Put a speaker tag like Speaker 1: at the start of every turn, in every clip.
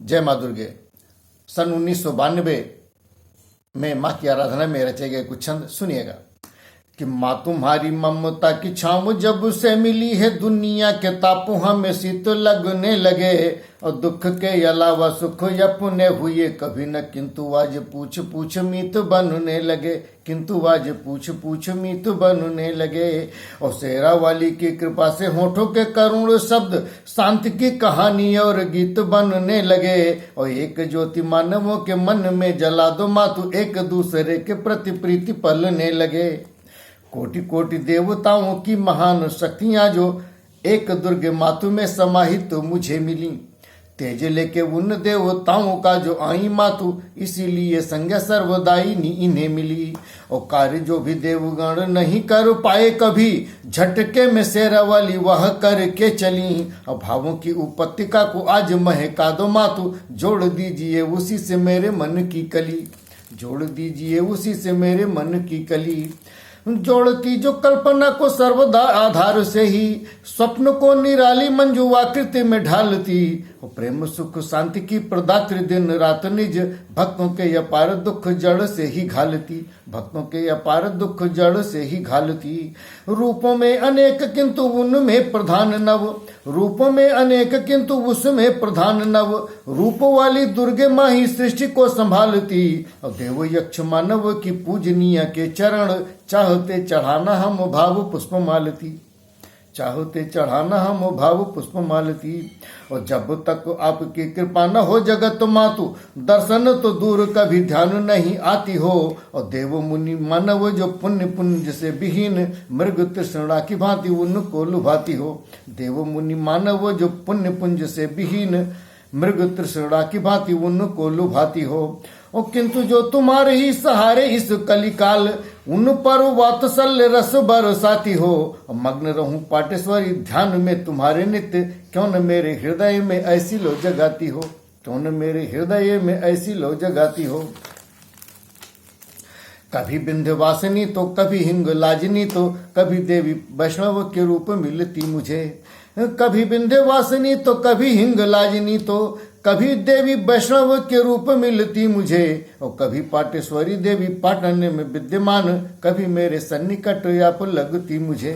Speaker 1: जय माँ दुर्गे। सन 1992 में माँ की आराधना में रचे गए कुछ छंद सुनिएगा कि माँ तुम्हारी ममता की छाँव जब से मिली है, दुनिया के तापों हमें शीत लगने लगे, और दुख के अलावा सुख अपने हुए कभी न, किंतु आज पूछ पूछ मीत बनने लगे, किंतु आज पूछ पूछ मीत बनने लगे। और शेरा वाली की कृपा से होठों के करुण शब्द शांति की कहानी और गीत बनने लगे, और एक ज्योति मानवों के मन में जला दो मातु, एक दूसरे के प्रति प्रीति पलने लगे। कोटि कोटि देवताओं की महान शक्तियां जो एक दुर्गे मातु में समाहित तो मुझे मिली, तेज लेके उन देवताओं का जो आई मातु, इसीलिए संज्ञा सर्वदायिनी इन्हें मिली। और कार्य जो भी देवगण नहीं कर पाए कभी, झटके में शेरा वाली वह करके चली। और भावों की उपत्तिका को आज महका दो मातु, जोड़ दीजिए उसी से मेरे मन की कली, जोड़ दीजिए उसी से मेरे मन की कली। जोड़ती जो कल्पना को सर्वदा आधार से ही, स्वप्न को निराली मंजू आकृति में ढालती, और प्रेम सुख शांति की प्रदात्री दिन रात निज भक्तों के अपार दुख जड़ से ही घालती, भक्तों के अपार दुख जड़ से ही घालती। रूपों में अनेक किंतु उनमें प्रधान नव, रूपों में अनेक किंतु उसमें प्रधान नव, रूप वाली दुर्गे माँ ही सृष्टि को संभालती। और देव यक्ष मानव की पूजनीय के चरण चाहते चढ़ाना हम भाव पुष्प मालती, चाहते चढ़ाना हम भाव पुष्प मालती। और जब तक आपकी कृपा न हो जगत मातु, दर्शन तो दूर कभी ध्यान नहीं आती हो। और देव मुनि मानव जो पुण्य पुंज से विहीन, मृग तृष्णा की भांति उनको लुभाती हो। देव मुनि मानव जो पुण्य पुंज से विहीन, मृग तृष्णा की भांति उनको लुभाती हो। और किंतु जो तुम्हारे ही सहारे इस कलिकाल, उन पर वात्सल्य रस बरसाती हो। मग्न रहूं पाटेश्वरी ध्यान में तुम्हारे नित्य, क्यों न मेरे हृदय में ऐसी लो जगाती हो, क्यों न मेरे हृदय में ऐसी लो जगाती हो। कभी विंध्यवासिनी तो कभी हिंगलाजिनी, तो कभी देवी वैष्णव के रूप मिलती मुझे, कभी विंध्यवासिनी तो कभी हिंगलाजिनी, तो कभी देवी वैष्णव के रूप मिलती मुझे। और कभी पाटेश्वरी देवी पाटन में विद्यमान, कभी मेरे सन्निकट आप लगती मुझे।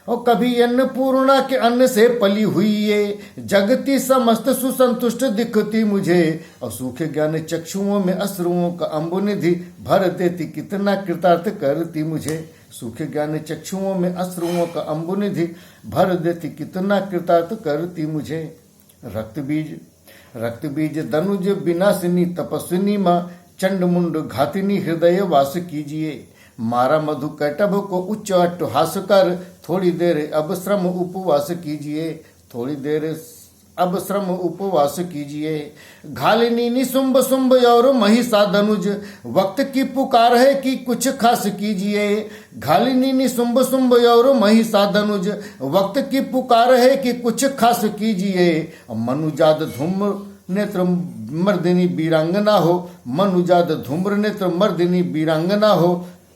Speaker 1: और कभी अन्नपूर्णा के अन्न से पली हुई ये जगती समस्त सुसंतुष्ट दिखती मुझे। और सूखे ज्ञान चक्षुओं में अश्रुओं का अम्बुनिधि भर देती, कितना कृतार्थ करती मुझे। सूखे ज्ञान चक्षुओं में अश्रुओं का अम्बुनिधि भर देती, कितना कृतार्थ करती मुझे। रक्त बीज धनुज विनाशिनी तपस्विनी माँ, चंड मुंड घातिनी हृदय वास कीजिए। मारा मधु कैटभ को उच्च अट्टहास कर, थोड़ी देर अब श्रम उपवास कीजिए, थोड़ी देर अब श्रम उपवास कीजिए। घालिनी निशुंभ शुंभ और महिषा धनुज, वक्त की पुकार है कि कुछ खास कीजिए। घालिनी निशुंभ शुंभ और महिषा धनुज, वक्त की पुकार है कि कुछ खास कीजिए। मनुजाद धूम्र नेत्र मर्दिनी वीरांगना हो, मनुजाद धूम्र नेत्र मर्दिनी वीरांगना हो,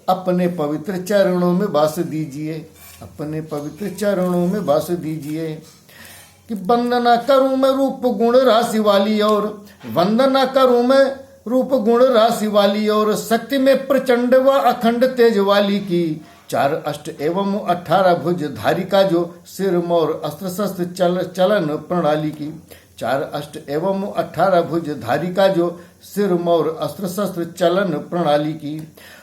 Speaker 1: अपने पवित्र चरणों में वास दीजिए, अपने पवित्र चरणों में वास दीजिए। कि वंदना करूं मैं रूप गुण राशि वाली और, वंदना करूं मैं रूप गुण राशि वाली और, शक्ति में प्रचंड व अखंड तेज वाली की। 4 अष्ट एवं 18 भुज धारी का जो सिर मोर अस्त्र शस्त्र चलन प्रणाली की। 4 अष्ट एवं 18 भुज धारी का जो सिर मोर अस्त्र शस्त्र चलन प्रणाली की।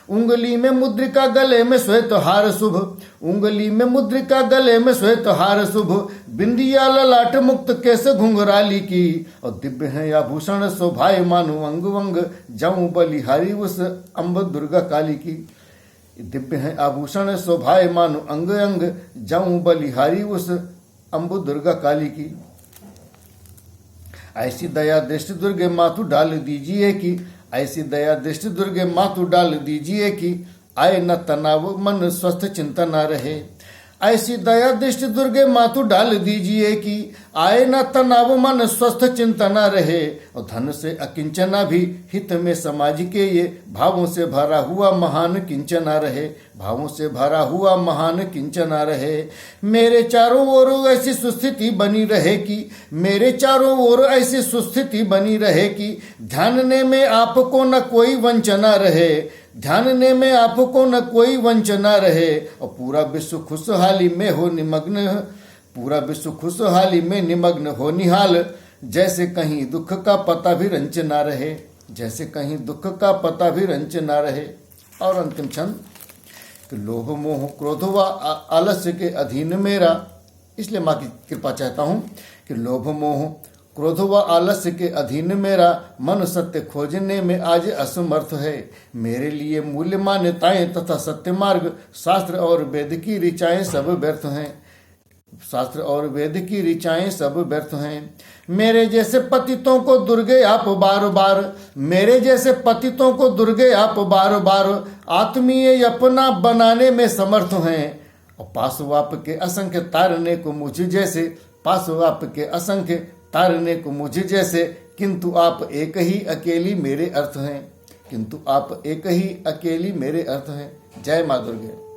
Speaker 1: उंगली में मुद्रिका गले में श्वेत हार शुभ, उंगली में मुद्रिका गले में श्वेत हार शुभ, बिंदिया ललाट मुक्त केस घुंघराली की। और दिव्य है आभूषण शोभाए मानो अंग वंग, जाऊं बलिहारी उस अम्ब दुर्गा काली की। दिव्य है आभूषण शोभाए मानो अंग अंग, जाऊं बलिहारी उस अम्ब दुर्गा काली की। ऐसी दया दृष्टि दुर्गे मातु डाल दीजिए कि, ऐसी दया दृष्टि दुर्गे मातु डाल दीजिए कि, आए न तनाव मन स्वस्थ चिंता न रहे। ऐसी दया दृष्टि दुर्गे मातु डाल दीजिए कि आए न तनाव मन स्वस्थ चिंतना रहे, और धन से अकिंचना भी हित में समाज के ये भावों से भरा हुआ महान किंचना रहे, भावों से भरा हुआ महान किंचना रहे। मेरे चारों ओर ऐसी सुस्थिति बनी रहे कि, मेरे चारों ओर ऐसी सुस्थिति बनी रहे कि ध्यानने में आपको न कोई वंचना रहे, ध्यानने में आपको न कोई वंचना रहे, और पूरा विश्व खुशहाली में हो निमग्न, पूरा विश्व खुशहाली में निमग्न हो निहाल, जैसे कहीं दुख का पता भी रंच ना रहे, जैसे कहीं दुख का पता भी रंच ना रहे। और अंतिम छंद कि लोभ मोह क्रोध व आलस्य के अधीन मेरा, इसलिए माँ की कृपा चाहता हूँ कि लोभ मोह क्रोध व आलस्य के अधीन मेरा मन सत्य खोजने में आज असमर्थ है। मेरे लिए मूल्य मान्यताएं तथा सत्य मार्ग शास्त्र और वेद की ऋचाएं सब व्यर्थ हैं, शास्त्र और वेद की ऋचाएं सब व्यर्थ हैं। मेरे जैसे पतितों को दुर्गे आप बार बार, मेरे जैसे पतितों को दुर्गे आप बार बार आत्मीय अपना बनाने में समर्थ हैं, और पाशवाप के असंख्य तारने को मुझ जैसे, पाशवाप के असंख्य तारने को मुझ जैसे, किंतु आप एक ही अकेली मेरे अर्थ हैं, किंतु आप एक ही अकेली मेरे अर्थ हैं। जय माँ दुर्गे।